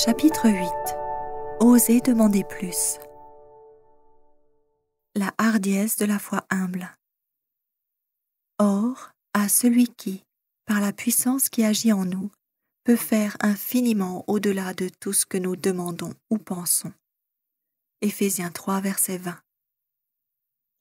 Chapitre 8. Oser demander plus. La hardiesse de la foi humble. Or, à celui qui, par la puissance qui agit en nous, peut faire infiniment au-delà de tout ce que nous demandons ou pensons. Éphésiens 3, verset 20.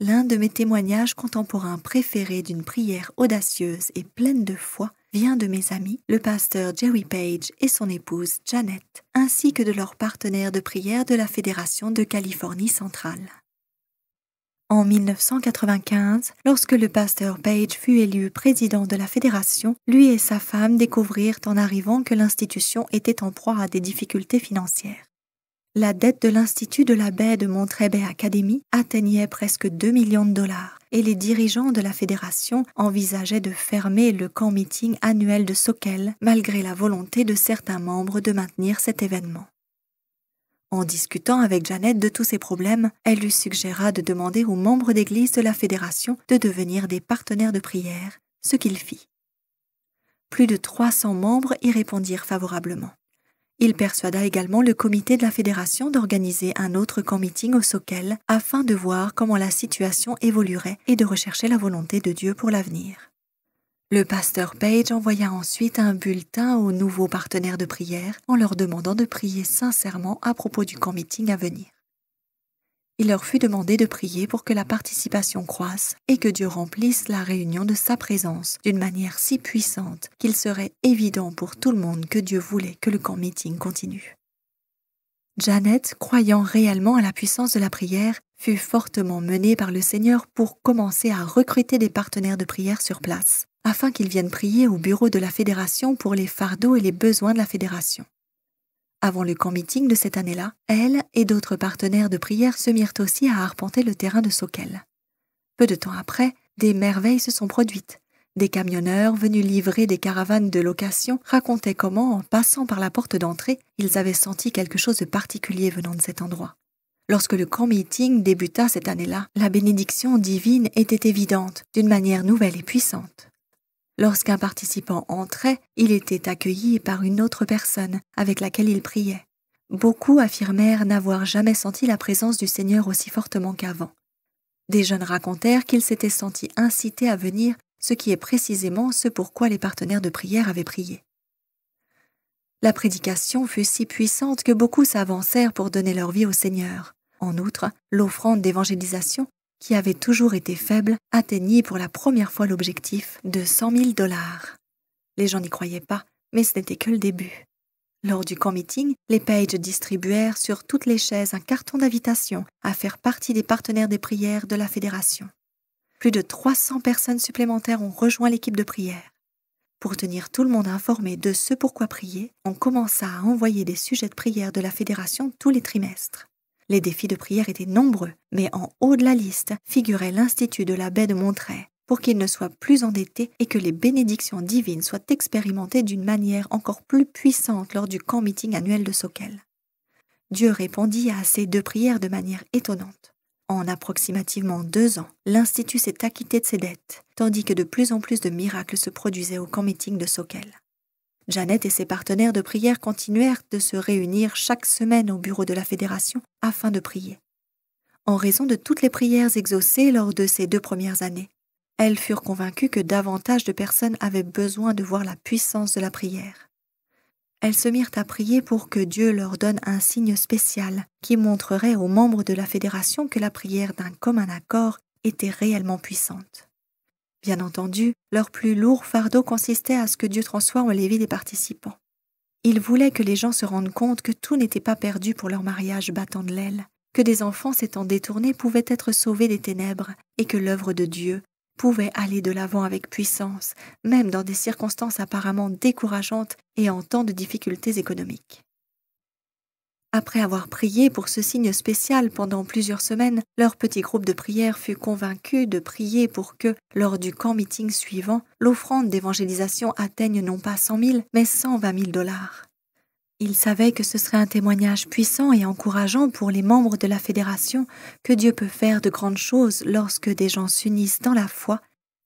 L'un de mes témoignages contemporains préférés d'une prière audacieuse et pleine de foi vient de mes amis, le pasteur Jerry Page et son épouse Janet, ainsi que de leurs partenaires de prière de la Fédération de Californie centrale. En 1995, lorsque le pasteur Page fut élu président de la fédération, lui et sa femme découvrirent en arrivant que l'institution était en proie à des difficultés financières. La dette de l'Institut de la baie de Monterey Bay Academy atteignait presque 2 millions de dollars et les dirigeants de la fédération envisageaient de fermer le camp meeting annuel de Soquel malgré la volonté de certains membres de maintenir cet événement. En discutant avec Janet de tous ces problèmes, elle lui suggéra de demander aux membres d'église de la fédération de devenir des partenaires de prière, ce qu'il fit. Plus de 300 membres y répondirent favorablement. Il persuada également le comité de la fédération d'organiser un autre camp meeting au Soquel afin de voir comment la situation évoluerait et de rechercher la volonté de Dieu pour l'avenir. Le pasteur Page envoya ensuite un bulletin aux nouveaux partenaires de prière en leur demandant de prier sincèrement à propos du camp meeting à venir. Il leur fut demandé de prier pour que la participation croisse et que Dieu remplisse la réunion de sa présence d'une manière si puissante qu'il serait évident pour tout le monde que Dieu voulait que le camp meeting continue. Janet, croyant réellement à la puissance de la prière, fut fortement menée par le Seigneur pour commencer à recruter des partenaires de prière sur place, afin qu'ils viennent prier au bureau de la fédération pour les fardeaux et les besoins de la fédération. Avant le camp meeting de cette année-là, elle et d'autres partenaires de prière se mirent aussi à arpenter le terrain de Soquel. Peu de temps après, des merveilles se sont produites. Des camionneurs venus livrer des caravanes de location racontaient comment, en passant par la porte d'entrée, ils avaient senti quelque chose de particulier venant de cet endroit. Lorsque le camp meeting débuta cette année-là, la bénédiction divine était évidente, d'une manière nouvelle et puissante. Lorsqu'un participant entrait, il était accueilli par une autre personne avec laquelle il priait. Beaucoup affirmèrent n'avoir jamais senti la présence du Seigneur aussi fortement qu'avant. Des jeunes racontèrent qu'ils s'étaient sentis incités à venir, ce qui est précisément ce pourquoi les partenaires de prière avaient prié. La prédication fut si puissante que beaucoup s'avancèrent pour donner leur vie au Seigneur. En outre, l'offrande d'évangélisation, qui avait toujours été faible, atteignit pour la première fois l'objectif de 100 000 $. Les gens n'y croyaient pas, mais ce n'était que le début. Lors du camp meeting, les Page distribuèrent sur toutes les chaises un carton d'invitation à faire partie des partenaires des prières de la fédération. Plus de 300 personnes supplémentaires ont rejoint l'équipe de prière. Pour tenir tout le monde informé de ce pourquoi prier, on commença à envoyer des sujets de prière de la fédération tous les trimestres. Les défis de prière étaient nombreux, mais en haut de la liste figurait l'Institut de la baie de Monterey pour qu'il ne soit plus endetté et que les bénédictions divines soient expérimentées d'une manière encore plus puissante lors du camp meeting annuel de Soquel. Dieu répondit à ces deux prières de manière étonnante. En approximativement 2 ans, l'Institut s'est acquitté de ses dettes, tandis que de plus en plus de miracles se produisaient au camp meeting de Soquel. Janet et ses partenaires de prière continuèrent de se réunir chaque semaine au bureau de la fédération afin de prier. En raison de toutes les prières exaucées lors de ces 2 premières années, elles furent convaincues que davantage de personnes avaient besoin de voir la puissance de la prière. Elles se mirent à prier pour que Dieu leur donne un signe spécial qui montrerait aux membres de la fédération que la prière d'un commun accord était réellement puissante. Bien entendu, leur plus lourd fardeau consistait à ce que Dieu transforme les vies des participants. Il voulait que les gens se rendent compte que tout n'était pas perdu pour leur mariage battant de l'aile, que des enfants s'étant détournés pouvaient être sauvés des ténèbres et que l'œuvre de Dieu pouvait aller de l'avant avec puissance, même dans des circonstances apparemment décourageantes et en temps de difficultés économiques. Après avoir prié pour ce signe spécial pendant plusieurs semaines, leur petit groupe de prière fut convaincu de prier pour que, lors du camp meeting suivant, l'offrande d'évangélisation atteigne non pas 100 000, mais 120 000 $. Ils savaient que ce serait un témoignage puissant et encourageant pour les membres de la fédération que Dieu peut faire de grandes choses lorsque des gens s'unissent dans la foi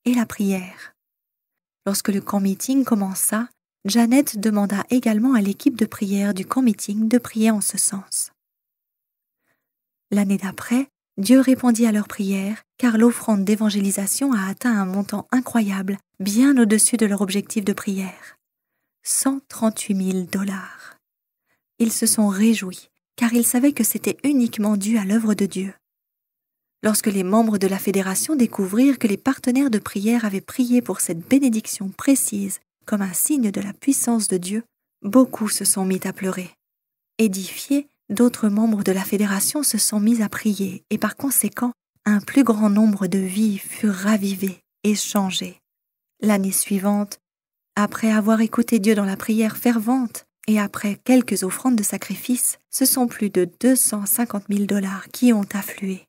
et la prière. Lorsque le camp meeting commença, Janet demanda également à l'équipe de prière du camp meeting de prier en ce sens. L'année d'après, Dieu répondit à leurs prières, car l'offrande d'évangélisation a atteint un montant incroyable, bien au-dessus de leur objectif de prière. 138 000 $. Ils se sont réjouis, car ils savaient que c'était uniquement dû à l'œuvre de Dieu. Lorsque les membres de la fédération découvrirent que les partenaires de prière avaient prié pour cette bénédiction précise comme un signe de la puissance de Dieu, beaucoup se sont mis à pleurer. Édifiés, d'autres membres de la fédération se sont mis à prier et par conséquent, un plus grand nombre de vies furent ravivées et changées. L'année suivante, après avoir écouté Dieu dans la prière fervente et après quelques offrandes de sacrifices, ce sont plus de 250 000 $ qui ont afflué.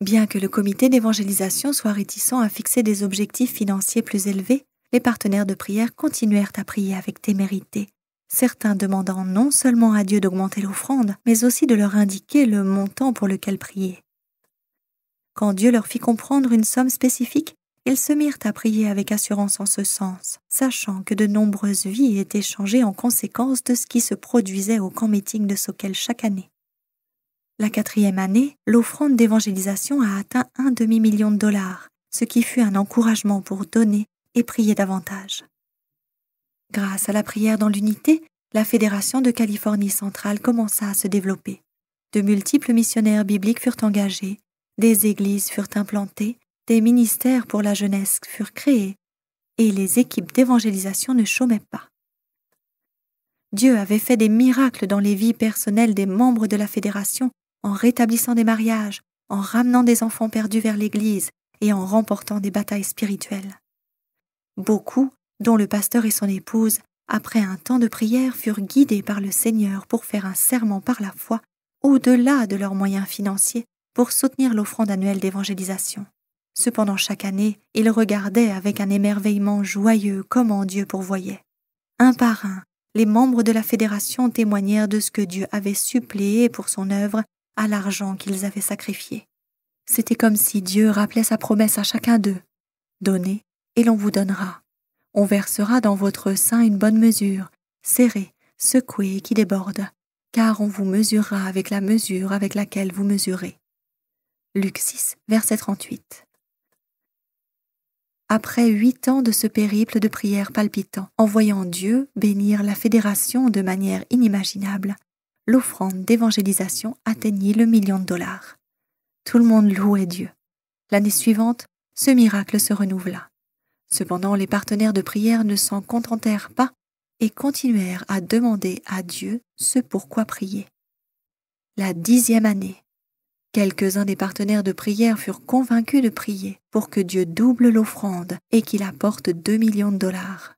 Bien que le comité d'évangélisation soit réticent à fixer des objectifs financiers plus élevés, les partenaires de prière continuèrent à prier avec témérité, certains demandant non seulement à Dieu d'augmenter l'offrande, mais aussi de leur indiquer le montant pour lequel prier. Quand Dieu leur fit comprendre une somme spécifique, ils se mirent à prier avec assurance en ce sens, sachant que de nombreuses vies étaient changées en conséquence de ce qui se produisait au camp meeting de Soquel chaque année. La 4e année, l'offrande d'évangélisation a atteint un demi-million de $, ce qui fut un encouragement pour donner et prier davantage. Grâce à la prière dans l'unité, la Fédération de Californie centrale commença à se développer. De multiples missionnaires bibliques furent engagés, des églises furent implantées, des ministères pour la jeunesse furent créés, et les équipes d'évangélisation ne chômaient pas. Dieu avait fait des miracles dans les vies personnelles des membres de la Fédération en rétablissant des mariages, en ramenant des enfants perdus vers l'Église et en remportant des batailles spirituelles. Beaucoup, dont le pasteur et son épouse, après un temps de prière, furent guidés par le Seigneur pour faire un serment par la foi, au-delà de leurs moyens financiers, pour soutenir l'offrande annuelle d'évangélisation. Cependant, chaque année, ils regardaient avec un émerveillement joyeux comment Dieu pourvoyait. Un par un, les membres de la fédération témoignèrent de ce que Dieu avait suppléé pour son œuvre à l'argent qu'ils avaient sacrifié. C'était comme si Dieu rappelait sa promesse à chacun d'eux. « Donnez, et l'on vous donnera. On versera dans votre sein une bonne mesure, serrée, secouée et qui déborde, car on vous mesurera avec la mesure avec laquelle vous mesurez. » Luc 6, verset 38. Après 8 ans de ce périple de prière palpitant, en voyant Dieu bénir la fédération de manière inimaginable, l'offrande d'évangélisation atteignit le $1 million. Tout le monde louait Dieu. L'année suivante, ce miracle se renouvela. Cependant, les partenaires de prière ne s'en contentèrent pas et continuèrent à demander à Dieu ce pourquoi prier. La 10e année, quelques-uns des partenaires de prière furent convaincus de prier pour que Dieu double l'offrande et qu'il apporte 2 millions de $.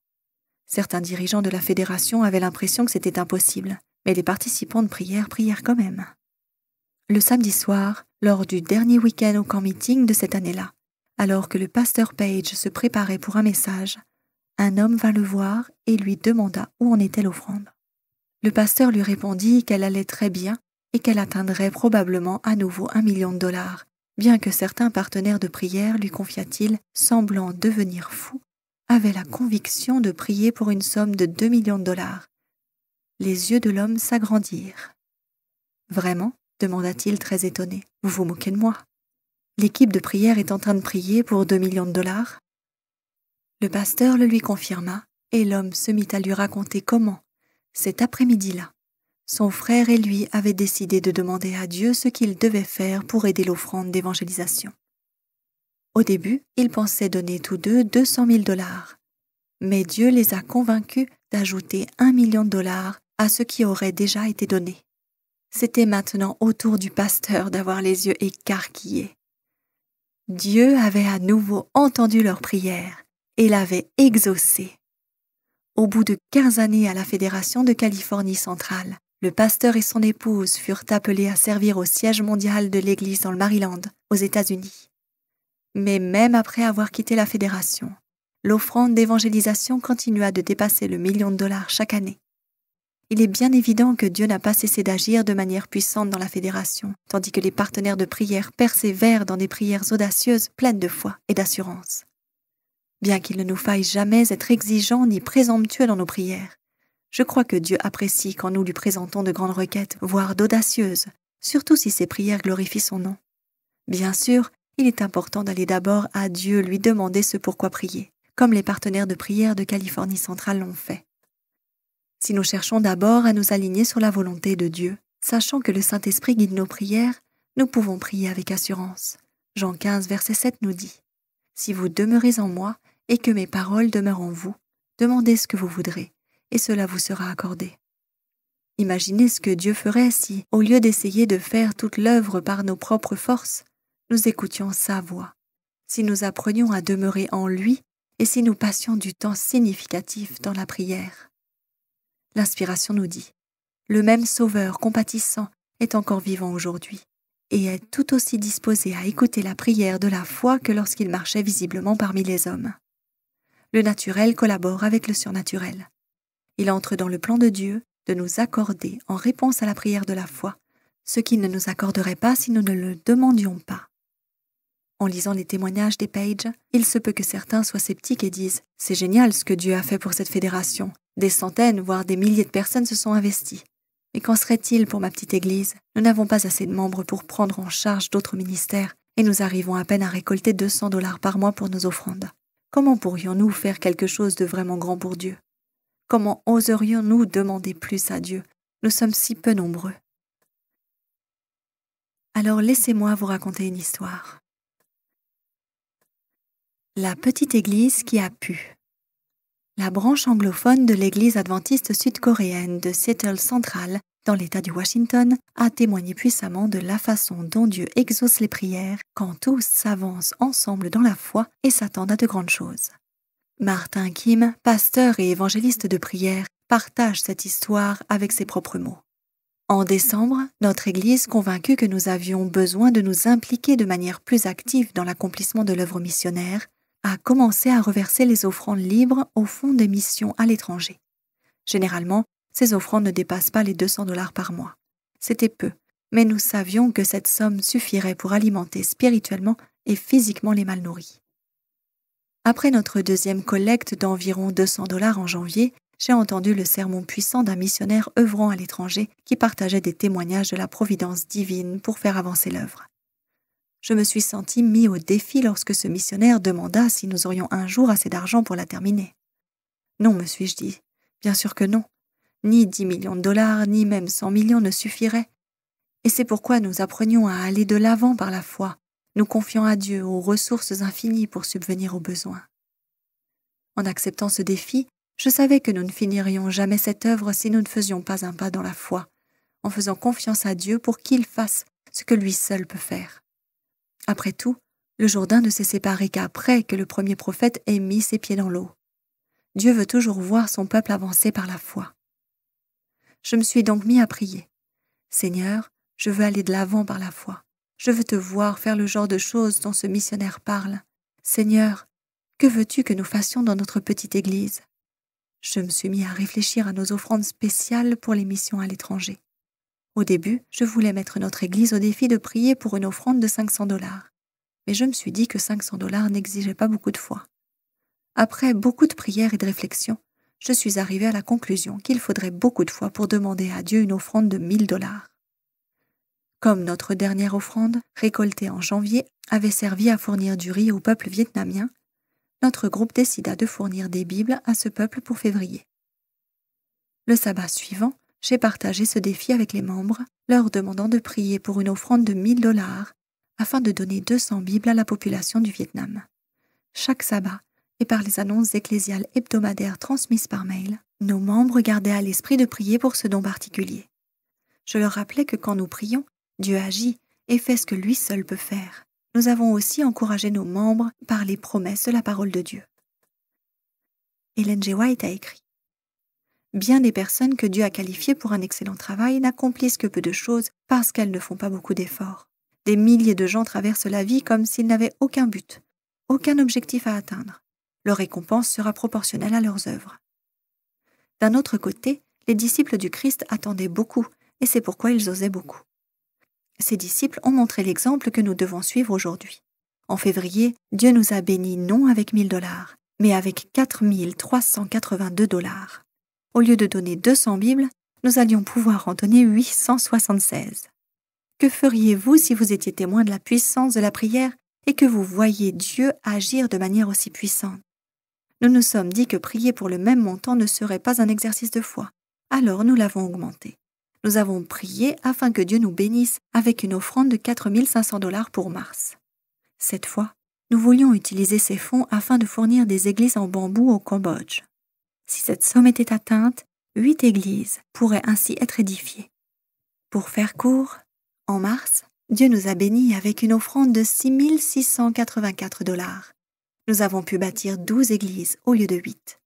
Certains dirigeants de la fédération avaient l'impression que c'était impossible, mais les participants de prière prièrent quand même. Le samedi soir, lors du dernier week-end au camp meeting de cette année-là, alors que le pasteur Page se préparait pour un message, un homme vint le voir et lui demanda où en était l'offrande. Le pasteur lui répondit qu'elle allait très bien et qu'elle atteindrait probablement à nouveau $1 million, bien que certains partenaires de prière, lui confia-t-il, semblant devenir fous, avaient la conviction de prier pour une somme de 2 millions de $. Les yeux de l'homme s'agrandirent. « Vraiment ?» demanda-t-il très étonné. « Vous vous moquez de moi. L'équipe de prière est en train de prier pour 2 millions de $. Le pasteur le lui confirma et l'homme se mit à lui raconter comment, cet après-midi-là, son frère et lui avaient décidé de demander à Dieu ce qu'ils devaient faire pour aider l'offrande d'évangélisation. Au début, ils pensaient donner tous deux 200 000 $, mais Dieu les a convaincus d'ajouter 1 million de $, à ce qui aurait déjà été donné. C'était maintenant au tour du pasteur d'avoir les yeux écarquillés. Dieu avait à nouveau entendu leur prière et l'avait exaucée. Au bout de 15 années à la Fédération de Californie centrale, le pasteur et son épouse furent appelés à servir au siège mondial de l'Église dans le Maryland, aux États-Unis. Mais même après avoir quitté la Fédération, l'offrande d'évangélisation continua de dépasser le $1 million chaque année. Il est bien évident que Dieu n'a pas cessé d'agir de manière puissante dans la Fédération, tandis que les partenaires de prière persévèrent dans des prières audacieuses pleines de foi et d'assurance. Bien qu'il ne nous faille jamais être exigeants ni présomptueux dans nos prières, je crois que Dieu apprécie quand nous lui présentons de grandes requêtes, voire d'audacieuses, surtout si ces prières glorifient son nom. Bien sûr, il est important d'aller d'abord à Dieu lui demander ce pourquoi prier, comme les partenaires de prière de Californie centrale l'ont fait. Si nous cherchons d'abord à nous aligner sur la volonté de Dieu, sachant que le Saint-Esprit guide nos prières, nous pouvons prier avec assurance. Jean 15, verset 7 nous dit « Si vous demeurez en moi et que mes paroles demeurent en vous, demandez ce que vous voudrez, et cela vous sera accordé. » Imaginez ce que Dieu ferait si, au lieu d'essayer de faire toute l'œuvre par nos propres forces, nous écoutions sa voix, si nous apprenions à demeurer en lui et si nous passions du temps significatif dans la prière. L'inspiration nous dit « Le même Sauveur compatissant est encore vivant aujourd'hui et est tout aussi disposé à écouter la prière de la foi que lorsqu'il marchait visiblement parmi les hommes. » Le naturel collabore avec le surnaturel. Il entre dans le plan de Dieu de nous accorder, en réponse à la prière de la foi, ce qu'il ne nous accorderait pas si nous ne le demandions pas. En lisant les témoignages des Page, il se peut que certains soient sceptiques et disent « C'est génial ce que Dieu a fait pour cette fédération. Des centaines, voire des milliers de personnes se sont investies. Mais qu'en serait-il pour ma petite église? Nous n'avons pas assez de membres pour prendre en charge d'autres ministères et nous arrivons à peine à récolter 200 $ par mois pour nos offrandes. Comment pourrions-nous faire quelque chose de vraiment grand pour Dieu? Comment oserions-nous demander plus à Dieu? Nous sommes si peu nombreux. » Alors laissez-moi vous raconter une histoire. La petite église qui a pu. La branche anglophone de l'église adventiste sud-coréenne de Seattle Central, dans l'État du Washington, a témoigné puissamment de la façon dont Dieu exauce les prières quand tous s'avancent ensemble dans la foi et s'attendent à de grandes choses. Martin Kim, pasteur et évangéliste de prière, partage cette histoire avec ses propres mots. En décembre, notre Église, convaincue que nous avions besoin de nous impliquer de manière plus active dans l'accomplissement de l'œuvre missionnaire, a commencé à reverser les offrandes libres au fonds des missions à l'étranger. Généralement, ces offrandes ne dépassent pas les 200 $ par mois. C'était peu, mais nous savions que cette somme suffirait pour alimenter spirituellement et physiquement les mal nourris. Après notre deuxième collecte d'environ 200 $ en janvier, j'ai entendu le sermon puissant d'un missionnaire œuvrant à l'étranger qui partageait des témoignages de la providence divine pour faire avancer l'œuvre. Je me suis senti mis au défi lorsque ce missionnaire demanda si nous aurions un jour assez d'argent pour la terminer. Non, me suis-je dit, bien sûr que non. Ni 10 millions de $, ni même 100 millions ne suffiraient. Et c'est pourquoi nous apprenions à aller de l'avant par la foi, nous confiant à Dieu aux ressources infinies pour subvenir aux besoins. En acceptant ce défi, je savais que nous ne finirions jamais cette œuvre si nous ne faisions pas un pas dans la foi, en faisant confiance à Dieu pour qu'il fasse ce que lui seul peut faire. Après tout, le Jourdain ne s'est séparé qu'après que le premier prophète ait mis ses pieds dans l'eau. Dieu veut toujours voir son peuple avancer par la foi. Je me suis donc mis à prier. « Seigneur, je veux aller de l'avant par la foi. Je veux te voir faire le genre de choses dont ce missionnaire parle. Seigneur, que veux-tu que nous fassions dans notre petite église ?» Je me suis mis à réfléchir à nos offrandes spéciales pour les missions à l'étranger. Au début, je voulais mettre notre église au défi de prier pour une offrande de 500 $. Mais je me suis dit que 500 $ n'exigeait pas beaucoup de foi. Après beaucoup de prières et de réflexions, je suis arrivée à la conclusion qu'il faudrait beaucoup de foi pour demander à Dieu une offrande de 1000 $. Comme notre dernière offrande, récoltée en janvier, avait servi à fournir du riz au peuple vietnamien, notre groupe décida de fournir des Bibles à ce peuple pour février. Le sabbat suivant, j'ai partagé ce défi avec les membres, leur demandant de prier pour une offrande de 1000 $ afin de donner 200 Bibles à la population du Vietnam. Chaque sabbat, et par les annonces ecclésiales hebdomadaires transmises par mail, nos membres gardaient à l'esprit de prier pour ce don particulier. Je leur rappelais que quand nous prions, Dieu agit et fait ce que lui seul peut faire. Nous avons aussi encouragé nos membres par les promesses de la parole de Dieu. Ellen G. White a écrit « Bien des personnes que Dieu a qualifiées pour un excellent travail n'accomplissent que peu de choses parce qu'elles ne font pas beaucoup d'efforts. Des milliers de gens traversent la vie comme s'ils n'avaient aucun but, aucun objectif à atteindre. Leur récompense sera proportionnelle à leurs œuvres. » D'un autre côté, les disciples du Christ attendaient beaucoup et c'est pourquoi ils osaient beaucoup. Ces disciples ont montré l'exemple que nous devons suivre aujourd'hui. En février, Dieu nous a bénis non avec 1000 $, mais avec 4 382 $. Au lieu de donner 200 Bibles, nous allions pouvoir en donner 876. Que feriez-vous si vous étiez témoin de la puissance de la prière et que vous voyiez Dieu agir de manière aussi puissante? Nous nous sommes dit que prier pour le même montant ne serait pas un exercice de foi. Alors nous l'avons augmenté. Nous avons prié afin que Dieu nous bénisse avec une offrande de 4 500 $ pour mars. Cette fois, nous voulions utiliser ces fonds afin de fournir des églises en bambou au Cambodge. Si cette somme était atteinte, 8 églises pourraient ainsi être édifiées. Pour faire court, en mars, Dieu nous a bénis avec une offrande de 6 684 $. Nous avons pu bâtir 12 églises au lieu de 8.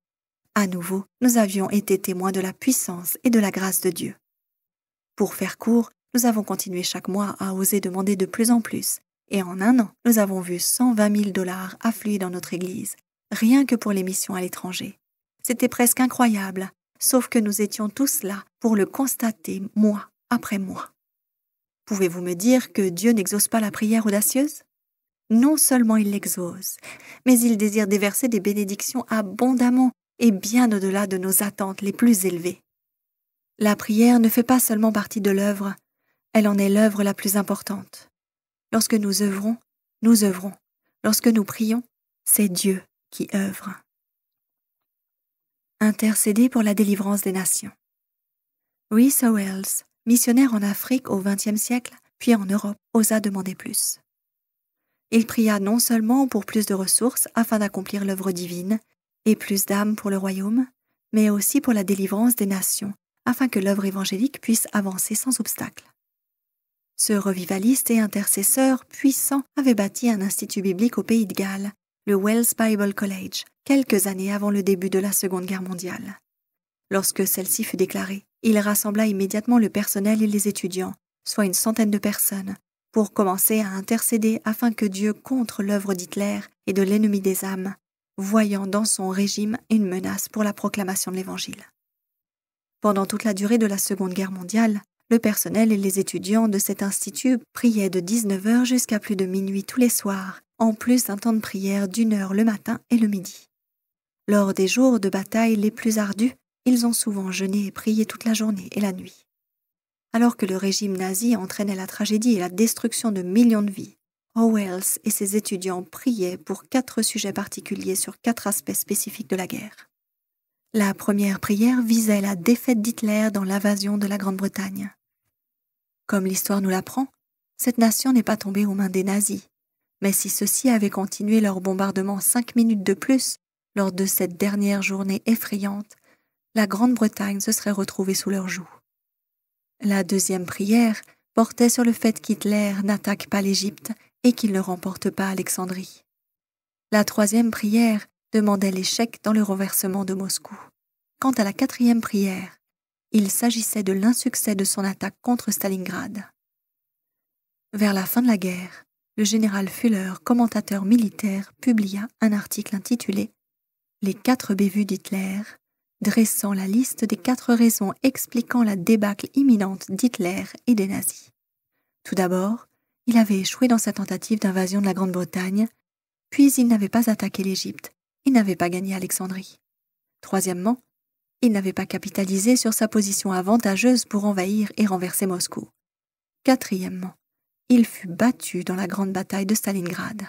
À nouveau, nous avions été témoins de la puissance et de la grâce de Dieu. Pour faire court, nous avons continué chaque mois à oser demander de plus en plus, et en un an, nous avons vu 120 000 $ affluer dans notre Église, rien que pour les missions à l'étranger. C'était presque incroyable, sauf que nous étions tous là pour le constater mois après mois. Pouvez-vous me dire que Dieu n'exauce pas la prière audacieuse? Non seulement il l'exauce, mais il désire déverser des bénédictions abondamment et bien au-delà de nos attentes les plus élevées. La prière ne fait pas seulement partie de l'œuvre, elle en est l'œuvre la plus importante. Lorsque nous œuvrons, nous œuvrons. Lorsque nous prions, c'est Dieu qui œuvre. Intercéder pour la délivrance des nations. Rhys Howells, missionnaire en Afrique au XXe siècle, puis en Europe, osa demander plus. Il pria non seulement pour plus de ressources afin d'accomplir l'œuvre divine et plus d'âmes pour le royaume, mais aussi pour la délivrance des nations afin que l'œuvre évangélique puisse avancer sans obstacle. Ce revivaliste et intercesseur puissant avait bâti un institut biblique au Pays de Galles, le Wells Bible College, quelques années avant le début de la Seconde Guerre mondiale. Lorsque celle-ci fut déclarée, il rassembla immédiatement le personnel et les étudiants, soit une centaine de personnes, pour commencer à intercéder afin que Dieu contre l'œuvre d'Hitler et de l'ennemi des âmes, voyant dans son régime une menace pour la proclamation de l'Évangile. Pendant toute la durée de la Seconde Guerre mondiale, le personnel et les étudiants de cet institut priaient de 19h jusqu'à plus de minuit tous les soirs, en plus d'un temps de prière d'1 heure le matin et le midi. Lors des jours de bataille les plus ardus, ils ont souvent jeûné et prié toute la journée et la nuit. Alors que le régime nazi entraînait la tragédie et la destruction de millions de vies, Howells et ses étudiants priaient pour 4 sujets particuliers sur 4 aspects spécifiques de la guerre. La première prière visait la défaite d'Hitler dans l'invasion de la Grande-Bretagne. Comme l'histoire nous l'apprend, cette nation n'est pas tombée aux mains des nazis, mais si ceux-ci avaient continué leur bombardement 5 minutes de plus lors de cette dernière journée effrayante, la Grande-Bretagne se serait retrouvée sous leur joug. La deuxième prière portait sur le fait qu'Hitler n'attaque pas l'Égypte et qu'il ne remporte pas Alexandrie. La troisième prière demandait l'échec dans le renversement de Moscou. Quant à la quatrième prière, il s'agissait de l'insuccès de son attaque contre Stalingrad. Vers la fin de la guerre, le général Fuller, commentateur militaire, publia un article intitulé « Les 4 bévues d'Hitler », dressant la liste des 4 raisons expliquant la débâcle imminente d'Hitler et des nazis. Tout d'abord, il avait échoué dans sa tentative d'invasion de la Grande-Bretagne, puis il n'avait pas attaqué l'Égypte et n'avait pas gagné Alexandrie. Troisièmement, il n'avait pas capitalisé sur sa position avantageuse pour envahir et renverser Moscou. Quatrièmement, il fut battu dans la grande bataille de Stalingrad.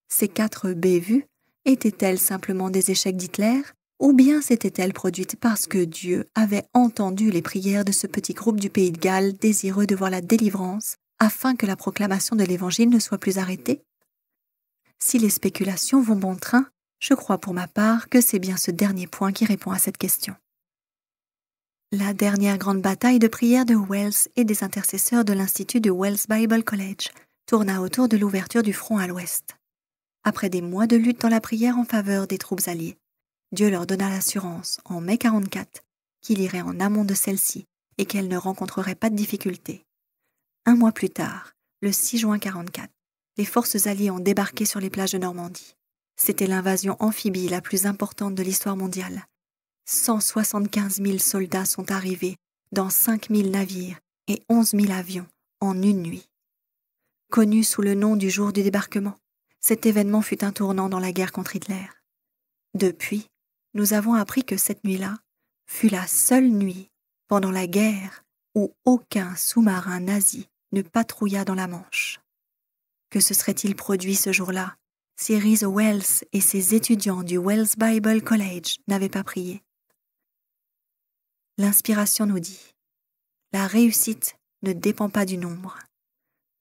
Ces 4 bévues étaient-elles simplement des échecs d'Hitler, ou bien s'étaient-elles produites parce que Dieu avait entendu les prières de ce petit groupe du Pays de Galles désireux de voir la délivrance, afin que la proclamation de l'Évangile ne soit plus arrêtée? Si les spéculations vont bon train, je crois pour ma part que c'est bien ce dernier point qui répond à cette question. La dernière grande bataille de prière de Wells et des intercesseurs de l'Institut de Wells Bible College tourna autour de l'ouverture du front à l'ouest. Après des mois de lutte dans la prière en faveur des troupes alliées, Dieu leur donna l'assurance, en mai 44, qu'il irait en amont de celle-ci et qu'elle ne rencontrerait pas de difficultés. 1 mois plus tard, le 6 juin 44, les forces alliées ont débarqué sur les plages de Normandie. C'était l'invasion amphibie la plus importante de l'histoire mondiale. 175 000 soldats sont arrivés dans 5 000 navires et 11 000 avions en une nuit. Connu sous le nom du jour du débarquement, cet événement fut un tournant dans la guerre contre Hitler. Depuis, nous avons appris que cette nuit-là fut la seule nuit pendant la guerre où aucun sous-marin nazi ne patrouilla dans la Manche. Que se serait-il produit ce jour-là si Rhys Wells et ses étudiants du Wells Bible College n'avaient pas prié? L'inspiration nous dit « La réussite ne dépend pas du nombre.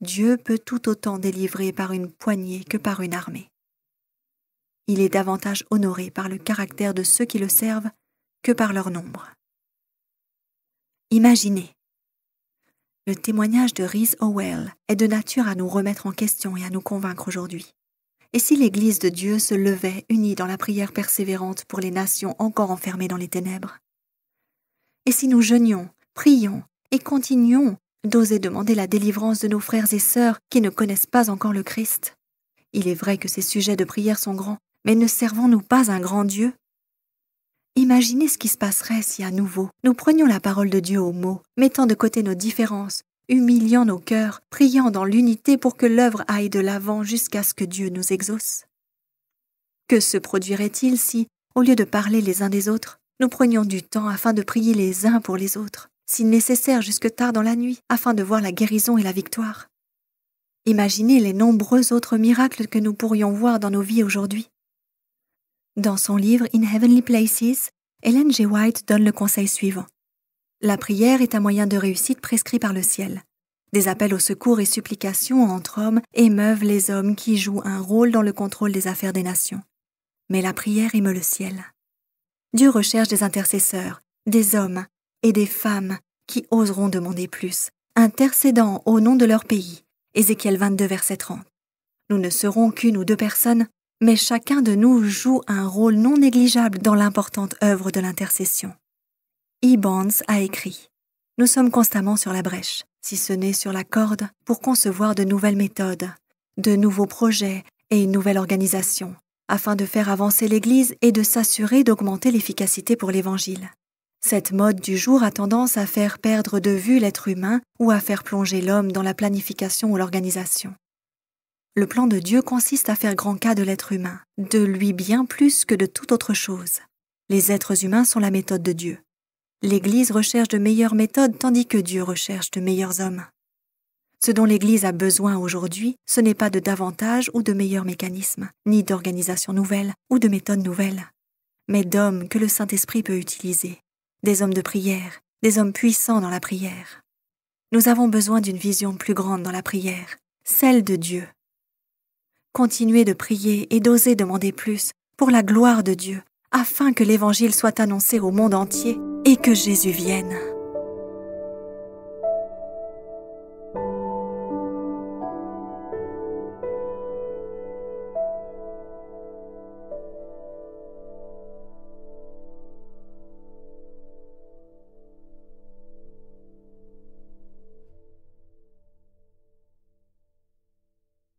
Dieu peut tout autant délivrer par une poignée que par une armée. Il est davantage honoré par le caractère de ceux qui le servent que par leur nombre. » Imaginez. Le témoignage de Rhys Howell est de nature à nous remettre en question et à nous convaincre aujourd'hui. Et si l'Église de Dieu se levait unie dans la prière persévérante pour les nations encore enfermées dans les ténèbres? Et si nous jeûnions, prions et continuions d'oser demander la délivrance de nos frères et sœurs qui ne connaissent pas encore le Christ? Il est vrai que ces sujets de prière sont grands, mais ne servons-nous pas un grand Dieu? Imaginez ce qui se passerait si à nouveau nous prenions la parole de Dieu au mot, mettant de côté nos différences, humiliant nos cœurs, priant dans l'unité pour que l'œuvre aille de l'avant jusqu'à ce que Dieu nous exauce. Que se produirait-il si, au lieu de parler les uns des autres, nous prenions du temps afin de prier les uns pour les autres, si nécessaire jusque tard dans la nuit, afin de voir la guérison et la victoire? Imaginez les nombreux autres miracles que nous pourrions voir dans nos vies aujourd'hui. Dans son livre In Heavenly Places, Ellen G. White donne le conseil suivant. La prière est un moyen de réussite prescrit par le ciel. Des appels au secours et supplications entre hommes émeuvent les hommes qui jouent un rôle dans le contrôle des affaires des nations. Mais la prière émeut le ciel. Dieu recherche des intercesseurs, des hommes et des femmes qui oseront demander plus, intercédant au nom de leur pays. Ézéchiel 22, verset 30. Nous ne serons qu'une ou deux personnes, mais chacun de nous joue un rôle non négligeable dans l'importante œuvre de l'intercession. E. Bonds a écrit « Nous sommes constamment sur la brèche, si ce n'est sur la corde, pour concevoir de nouvelles méthodes, de nouveaux projets et une nouvelle organisation, afin de faire avancer l'Église et de s'assurer d'augmenter l'efficacité pour l'Évangile. Cette mode du jour a tendance à faire perdre de vue l'être humain ou à faire plonger l'homme dans la planification ou l'organisation. Le plan de Dieu consiste à faire grand cas de l'être humain, de lui bien plus que de toute autre chose. Les êtres humains sont la méthode de Dieu. L'Église recherche de meilleures méthodes tandis que Dieu recherche de meilleurs hommes. Ce dont l'Église a besoin aujourd'hui, ce n'est pas de davantage ou de meilleurs mécanismes, ni d'organisations nouvelles ou de méthodes nouvelles, mais d'hommes que le Saint-Esprit peut utiliser, des hommes de prière, des hommes puissants dans la prière. Nous avons besoin d'une vision plus grande dans la prière, celle de Dieu. Continuez de prier et d'oser demander plus pour la gloire de Dieu, afin que l'Évangile soit annoncé au monde entier et que Jésus vienne.